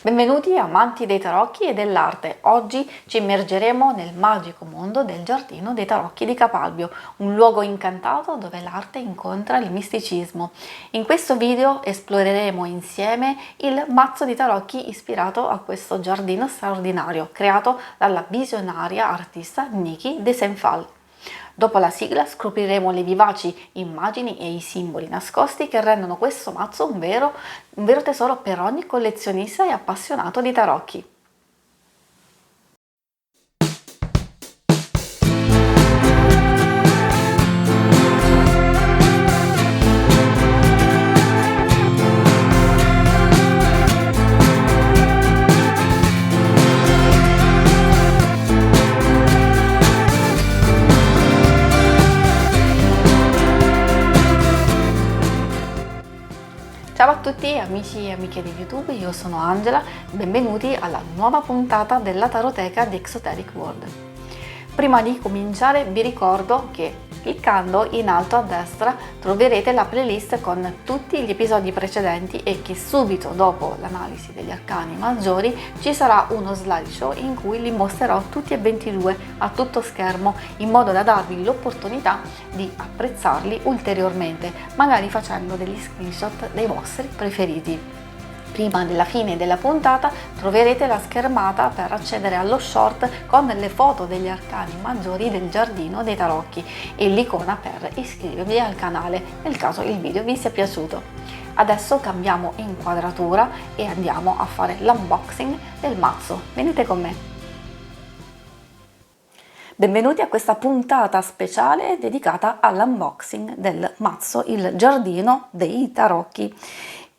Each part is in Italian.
Benvenuti amanti dei tarocchi e dell'arte. Oggi ci immergeremo nel magico mondo del Giardino dei Tarocchi di Capalbio, un luogo incantato dove l'arte incontra il misticismo. In questo video esploreremo insieme il mazzo di tarocchi ispirato a questo giardino straordinario, creato dalla visionaria artista Niki de Senfal. Dopo la sigla scopriremo le vivaci immagini e i simboli nascosti che rendono questo mazzo un vero tesoro per ogni collezionista e appassionato di tarocchi. Ciao a tutti amici e amiche di YouTube, io sono Angela, benvenuti alla nuova puntata della Taroteca di Exoteric World. Prima di cominciare vi ricordo che cliccando in alto a destra troverete la playlist con tutti gli episodi precedenti e che subito dopo l'analisi degli arcani maggiori ci sarà uno slideshow in cui li mostrerò tutti e 22 a tutto schermo in modo da darvi l'opportunità di apprezzarli ulteriormente, magari facendo degli screenshot dei vostri preferiti. Prima della fine della puntata troverete la schermata per accedere allo short con le foto degli arcani maggiori del Giardino dei Tarocchi e l'icona per iscrivervi al canale nel caso il video vi sia piaciuto. Adesso cambiamo inquadratura e andiamo a fare l'unboxing del mazzo. Venite con me! Benvenuti a questa puntata speciale dedicata all'unboxing del mazzo Il Giardino dei Tarocchi,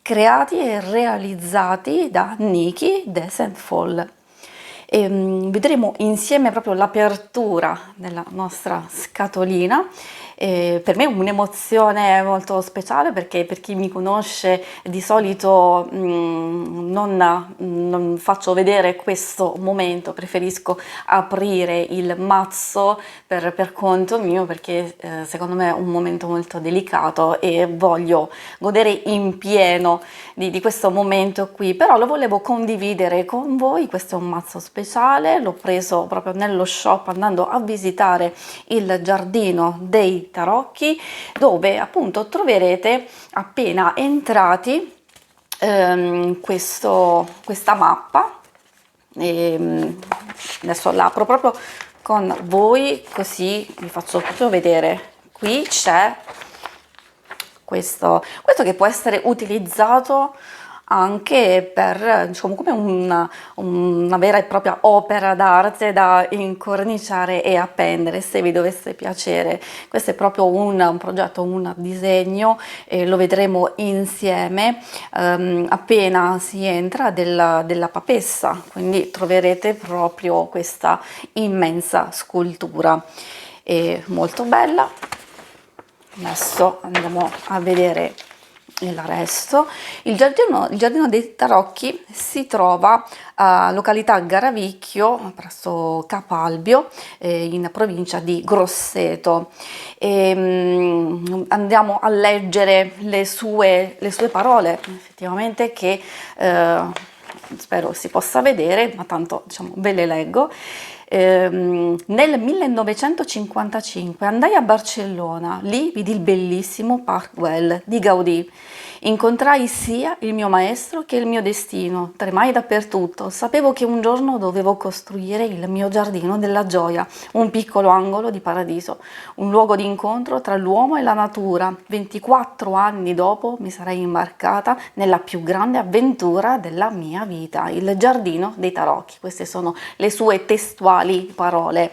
creati e realizzati da Niki de Senfal. Vedremo insieme proprio l'apertura della nostra scatolina. Per me è un'emozione molto speciale perché per chi mi conosce di solito non faccio vedere questo momento, preferisco aprire il mazzo per conto mio perché secondo me è un momento molto delicato e voglio godere in pieno di questo momento qui, però lo volevo condividere con voi. Questo è un mazzo speciale, l'ho preso proprio nello shop andando a visitare il Giardino dei Tarocchi, dove appunto troverete appena entrati questa mappa. Adesso l'apro proprio con voi così vi faccio proprio vedere. Qui c'è questo che può essere utilizzato anche per, diciamo, come una vera e propria opera d'arte da incorniciare e appendere, se vi dovesse piacere. Questo è proprio un progetto, un disegno, lo vedremo insieme appena si entra della papessa, quindi troverete proprio questa immensa scultura. È molto bella. Adesso andiamo a vedere il resto. Il giardino dei Tarocchi si trova a località Garavicchio presso Capalbio, in provincia di Grosseto. Andiamo a leggere le sue parole, effettivamente, che spero si possa vedere, ma tanto diciamo ve le leggo. Nel 1955 andai a Barcellona, lì vidi il bellissimo Park Güell di Gaudì. Incontrai sia il mio maestro che il mio destino, tremai dappertutto, sapevo che un giorno dovevo costruire il mio giardino della gioia, un piccolo angolo di paradiso, un luogo di incontro tra l'uomo e la natura. 24 anni dopo mi sarei imbarcata nella più grande avventura della mia vita, il Giardino dei Tarocchi. Queste sono le sue testuali parole.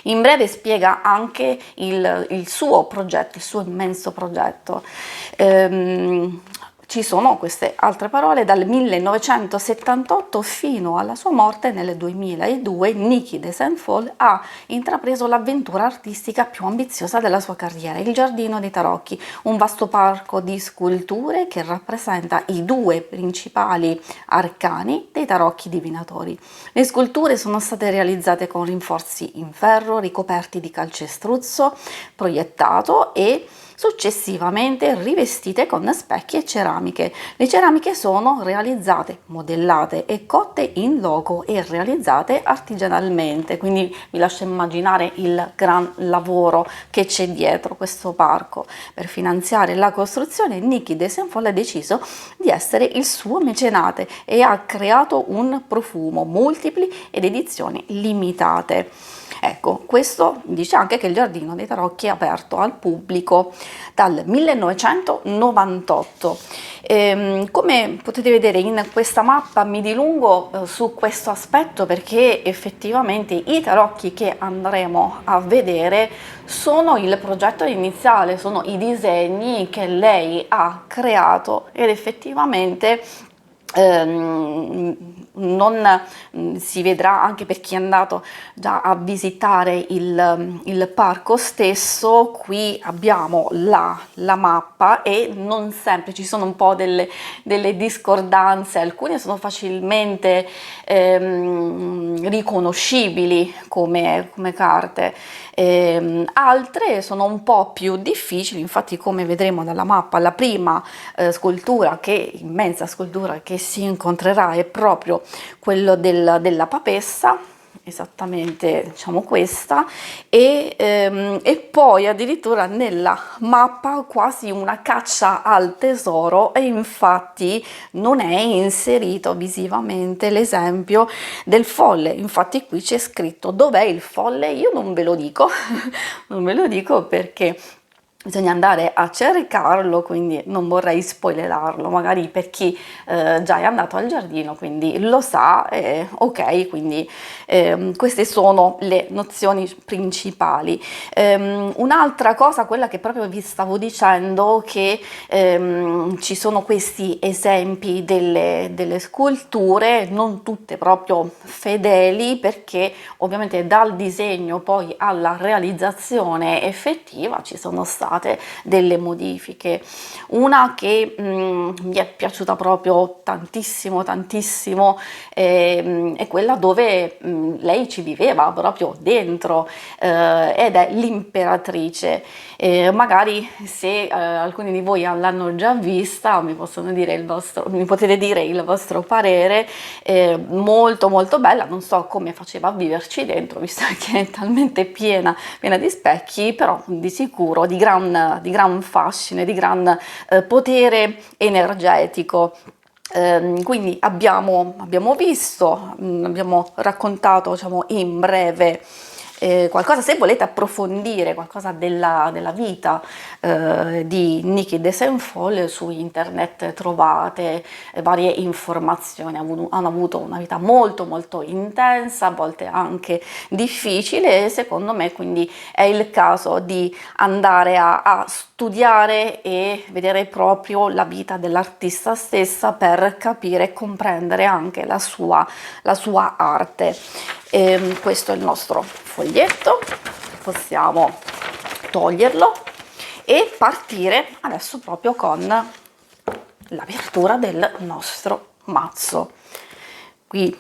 In breve spiega anche il suo progetto, il suo immenso progetto. Ci sono queste altre parole: dal 1978 fino alla sua morte nel 2002, Niki de Senfal ha intrapreso l'avventura artistica più ambiziosa della sua carriera, il Giardino dei Tarocchi, un vasto parco di sculture che rappresenta i due principali arcani dei tarocchi divinatori. Le sculture sono state realizzate con rinforzi in ferro ricoperti di calcestruzzo proiettato e successivamente rivestite con specchi e ceramiche. Le ceramiche sono realizzate, modellate e cotte in loco e realizzate artigianalmente, quindi vi lascio immaginare il gran lavoro che c'è dietro questo parco. Per finanziare la costruzione, Niki de Saint Pol ha deciso di essere il suo mecenate e ha creato un profumo, multipli ed edizioni limitate. Ecco, questo dice anche che il Giardino dei Tarocchi è aperto al pubblico dal 1998. Come potete vedere in questa mappa mi dilungo su questo aspetto perché effettivamente i tarocchi che andremo a vedere sono il progetto iniziale, sono i disegni che lei ha creato ed effettivamente non si vedrà, anche per chi è andato già a visitare il parco stesso. Qui abbiamo la mappa e non sempre ci sono un po' delle discordanze, alcune sono facilmente riconoscibili come carte, altre sono un po' più difficili. Infatti, come vedremo dalla mappa, la prima immensa scultura che si incontrerà è proprio quello della papessa, esattamente, diciamo, questa, e poi addirittura nella mappa quasi una caccia al tesoro, e infatti non è inserito visivamente l'esempio del folle. Infatti qui c'è scritto dov'è il folle, io non ve lo dico non ve lo dico perché bisogna andare a cercarlo, quindi non vorrei spoilerarlo, magari per chi già è andato al giardino, quindi lo sa, ok, quindi queste sono le nozioni principali. Un'altra cosa, quella che proprio vi stavo dicendo, che ci sono questi esempi delle sculture, non tutte proprio fedeli, perché ovviamente dal disegno poi alla realizzazione effettiva ci sono state delle modifiche. Una che mi è piaciuta proprio tantissimo è quella dove lei ci viveva proprio dentro, ed è l'imperatrice. Magari se alcuni di voi l'hanno già vista mi potete dire il vostro parere. Molto bella, non so come faceva a viverci dentro, visto che è talmente piena di specchi, però di sicuro di gran fascino, di gran potere energetico. Quindi abbiamo visto, abbiamo raccontato, diciamo, in breve qualcosa. Se volete approfondire qualcosa della vita di Niki de Saint Pol, su internet trovate varie informazioni. Hanno avuto una vita molto intensa, a volte anche difficile, e secondo me quindi è il caso di andare a studiare e vedere proprio la vita dell'artista stessa per capire e comprendere anche la sua arte. Questo è il nostro foglietto, possiamo toglierlo e partire adesso proprio con l'apertura del nostro mazzo. Qui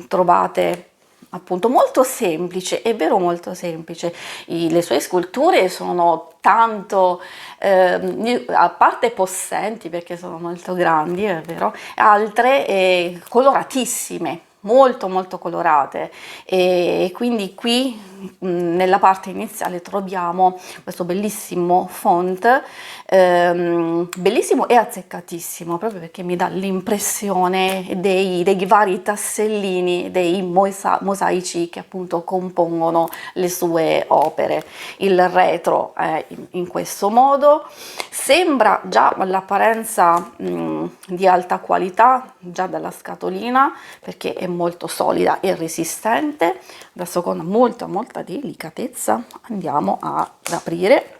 trovate, appunto, molto semplice, è vero, molto semplice. Le sue sculture sono tanto, a parte possenti perché sono molto grandi, è vero, altre coloratissime, molto colorate, e quindi qui nella parte iniziale troviamo questo bellissimo font, bellissimo e azzeccatissimo, proprio perché mi dà l'impressione dei vari tassellini, dei mosaici che appunto compongono le sue opere. Il retro è in questo modo, sembra già l'apparenza di alta qualità già dalla scatolina, perché è molto solida e resistente. Adesso con molta delicatezza andiamo ad aprire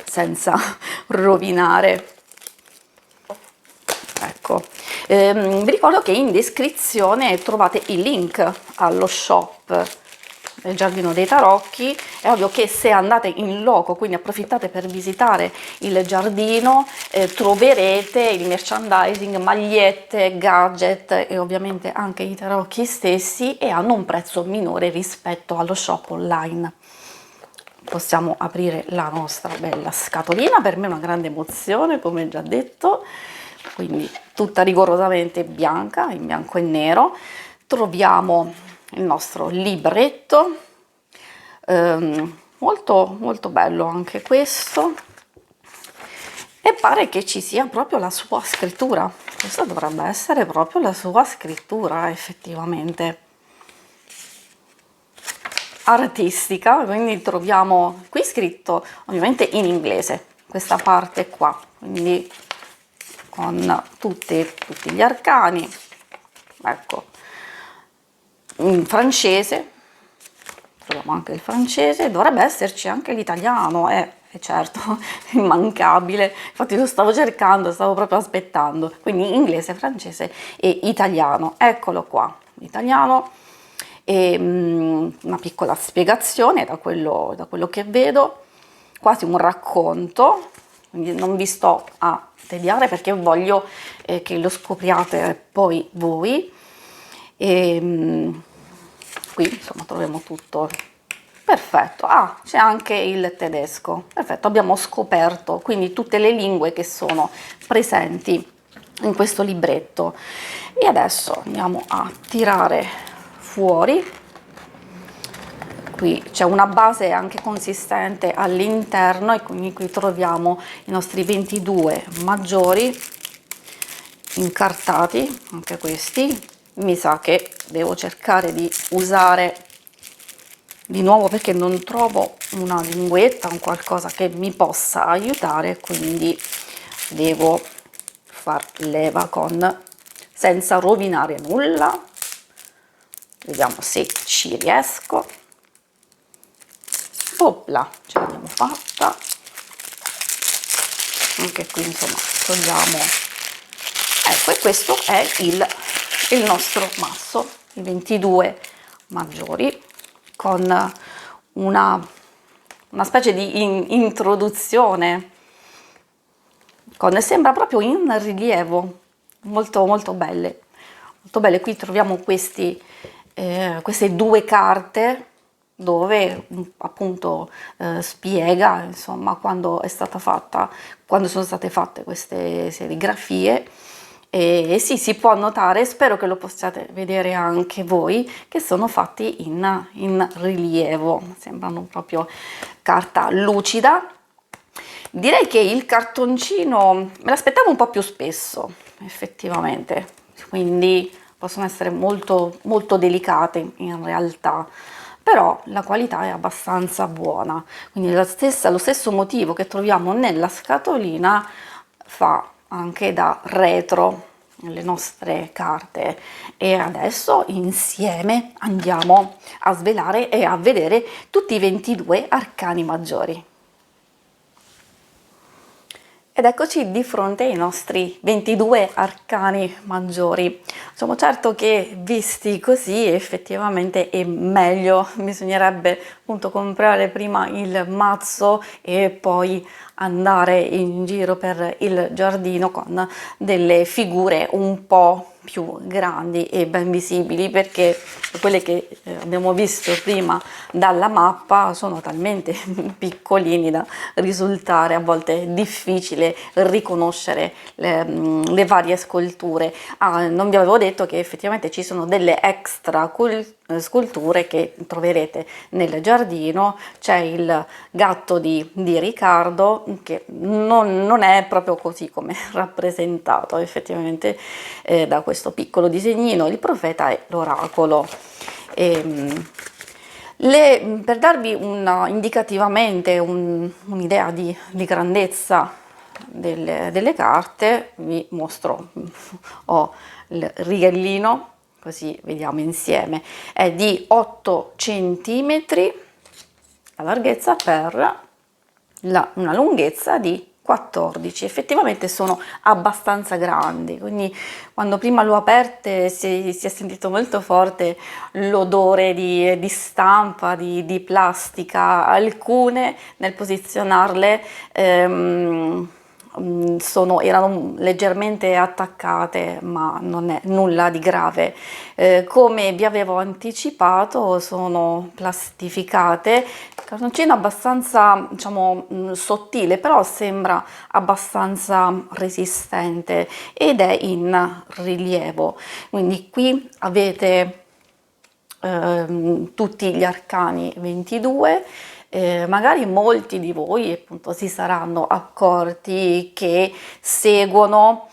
senza rovinare. Ecco, vi ricordo che in descrizione trovate il link allo shop del Giardino dei Tarocchi. È ovvio che se andate in loco, quindi approfittate per visitare il giardino, troverete il merchandising, magliette, gadget e ovviamente anche i tarocchi stessi, e hanno un prezzo minore rispetto allo shop online. possiamo aprire la nostra bella scatolina. Per me è una grande emozione, come già detto, quindi tutta rigorosamente bianca, in bianco e nero. Troviamo il nostro libretto, molto molto bello anche questo, e pare che ci sia proprio la sua scrittura. Questa dovrebbe essere proprio la sua scrittura, effettivamente artistica. Quindi troviamo qui scritto ovviamente in inglese questa parte qua, quindi con tutti gli arcani, ecco, in francese, troviamo anche il francese, dovrebbe esserci anche l'italiano, certo, immancabile, infatti lo stavo cercando, stavo proprio aspettando, quindi inglese, francese e italiano, eccolo qua, l'italiano. E una piccola spiegazione da quello che vedo, quasi un racconto, quindi non vi sto a tediare perché voglio che lo scopriate poi voi. E qui insomma troviamo tutto perfetto. C'è anche il tedesco, perfetto, abbiamo scoperto quindi tutte le lingue che sono presenti in questo libretto. E adesso andiamo a tirare fuori. Qui c'è una base anche consistente all'interno e quindi qui troviamo i nostri 22 maggiori incartati, anche questi. Mi sa che devo cercare di usare di nuovo perché non trovo una linguetta, un qualcosa che mi possa aiutare, quindi devo far leva senza rovinare nulla. Vediamo se ci riesco. Opla, ce l'abbiamo fatta. Anche qui insomma togliamo, ecco, e questo è il nostro masso, i 22 maggiori, con una specie di introduzione, sembra proprio in rilievo, molto molto belle, molto belle. Qui troviamo queste due carte dove appunto spiega insomma quando sono state fatte queste serigrafie. E sì, si può notare, spero che lo possiate vedere anche voi, che sono fatti in rilievo, sembrano proprio carta lucida. Direi che il cartoncino me l'aspettavo un po' più spesso, effettivamente, quindi possono essere molto, molto delicate in realtà, però la qualità è abbastanza buona, quindi lo stesso motivo che troviamo nella scatolina fa anche da retro alle nostre carte. E adesso insieme andiamo a svelare e a vedere tutti i 22 arcani maggiori. Ed eccoci di fronte ai nostri 22 arcani maggiori. Sono certo che visti così effettivamente è meglio, bisognerebbe appunto comprare prima il mazzo e poi andare in giro per il giardino con delle figure un po' più grandi e ben visibili, perché quelle che abbiamo visto prima dalla mappa sono talmente piccolini da risultare a volte difficile riconoscere le varie sculture. Non vi avevo detto che effettivamente ci sono delle extra sculture che troverete nel giardino. C'è il gatto di Riccardo che non è proprio così come rappresentato effettivamente da questo piccolo disegnino, il profeta e l'oracolo. Per darvi indicativamente un'idea di grandezza delle carte, vi mostro, ho il rigellino, così vediamo insieme, è di 8 centimetri la larghezza per una lunghezza di 14. Effettivamente sono abbastanza grandi, quindi quando prima l'ho aperte si è sentito molto forte l'odore di stampa, di plastica. Alcune nel posizionarle erano leggermente attaccate, ma non è nulla di grave. Come vi avevo anticipato, sono plastificate, cartoncino abbastanza, diciamo, sottile, però sembra abbastanza resistente ed è in rilievo. Quindi qui avete tutti gli arcani 22. Magari molti di voi appunto si saranno accorti che seguono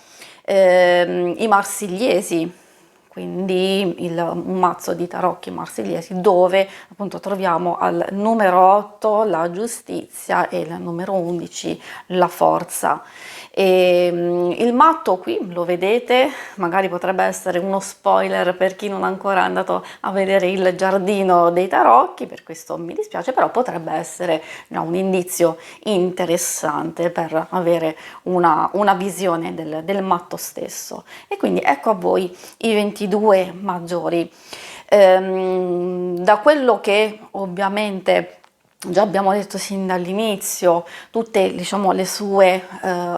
i marsigliesi, quindi un mazzo di tarocchi marsigliesi dove appunto troviamo al numero 8 la giustizia e il numero 11 la forza. Il matto qui lo vedete, magari potrebbe essere uno spoiler per chi non è ancora andato a vedere il giardino dei tarocchi, per questo mi dispiace, però potrebbe essere un indizio interessante per avere una visione del matto stesso. E quindi ecco a voi i 22 maggiori. Da quello che ovviamente già abbiamo detto sin dall'inizio, tutte, diciamo, le sue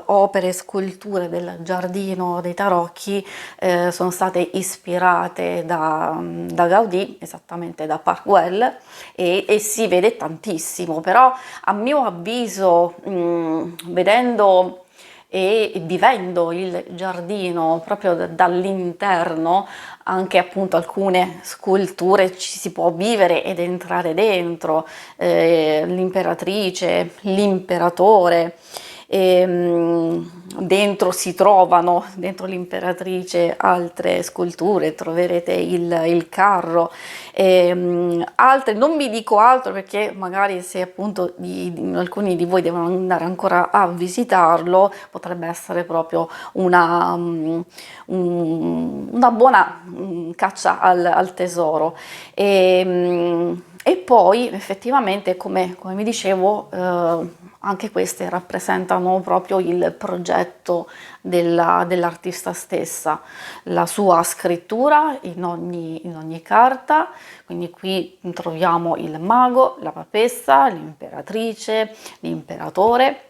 opere, sculture del giardino dei tarocchi sono state ispirate da Gaudì, esattamente da Park Güell, e si vede tantissimo, però a mio avviso, vedendo e vivendo il giardino proprio dall'interno, anche appunto alcune sculture ci si può vivere ed entrare dentro, l'imperatrice, l'imperatore, dentro si trovano, dentro l'imperatrice, altre sculture, troverete il carro, altre, non vi dico altro perché magari se appunto alcuni di voi devono andare ancora a visitarlo, potrebbe essere proprio una buona caccia al tesoro. E poi effettivamente, come vi dicevo, anche queste rappresentano proprio il progetto dell'artista stessa, la sua scrittura in ogni carta. Quindi qui troviamo il mago, la papessa, l'imperatrice, l'imperatore,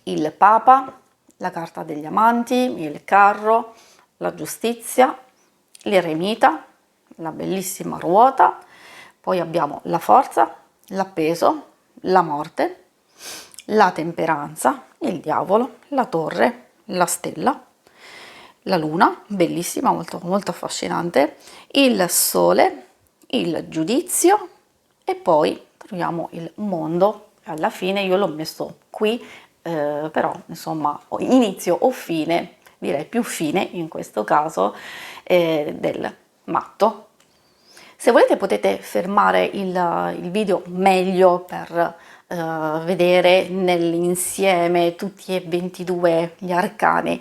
il papa, la carta degli amanti, il carro, la giustizia, l'eremita, la bellissima ruota, poi abbiamo la forza, l'appeso, la morte, la temperanza, il diavolo, la torre, la stella, la luna, bellissima, molto, molto affascinante, il sole, il giudizio e poi troviamo il mondo. Alla fine io l'ho messo qui, però insomma inizio o fine, direi più fine in questo caso, del matto. Se volete potete fermare il video meglio per vedere nell'insieme tutti e 22 gli arcani.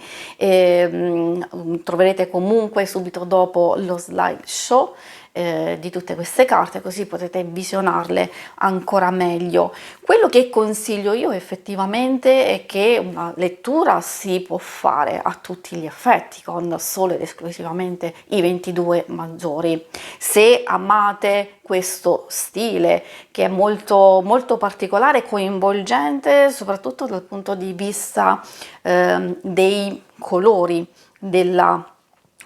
Troverete comunque subito dopo lo slideshow di tutte queste carte, così potete visionarle ancora meglio. Quello che consiglio io effettivamente è che una lettura si può fare a tutti gli effetti con solo ed esclusivamente i 22 maggiori. Se amate questo stile che è molto molto particolare, coinvolgente, soprattutto dal punto di vista dei colori, della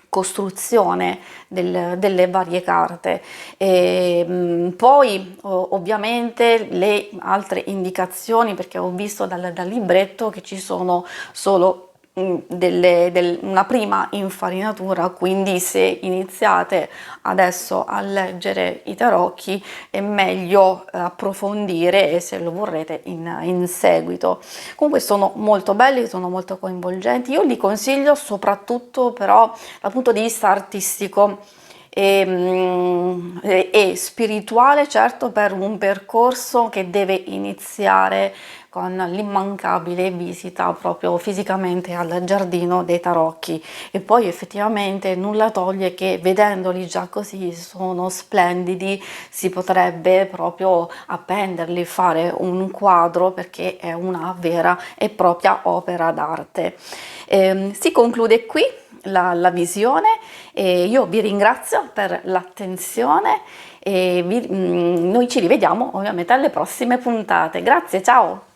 costruzione delle varie carte. Poi ovviamente le altre indicazioni, perché ho visto dal libretto che ci sono solo una prima infarinatura, quindi se iniziate adesso a leggere i tarocchi è meglio approfondire, e se lo vorrete in seguito. Comunque sono molto belli, sono molto coinvolgenti, io li consiglio soprattutto però dal punto di vista artistico e spirituale, certo, per un percorso che deve iniziare con l'immancabile visita proprio fisicamente al giardino dei tarocchi, e poi effettivamente nulla toglie che vedendoli già così sono splendidi, si potrebbe proprio appenderli, fare un quadro, perché è una vera e propria opera d'arte. Si conclude qui la visione, e io vi ringrazio per l'attenzione e noi ci rivediamo ovviamente alle prossime puntate. Grazie, ciao!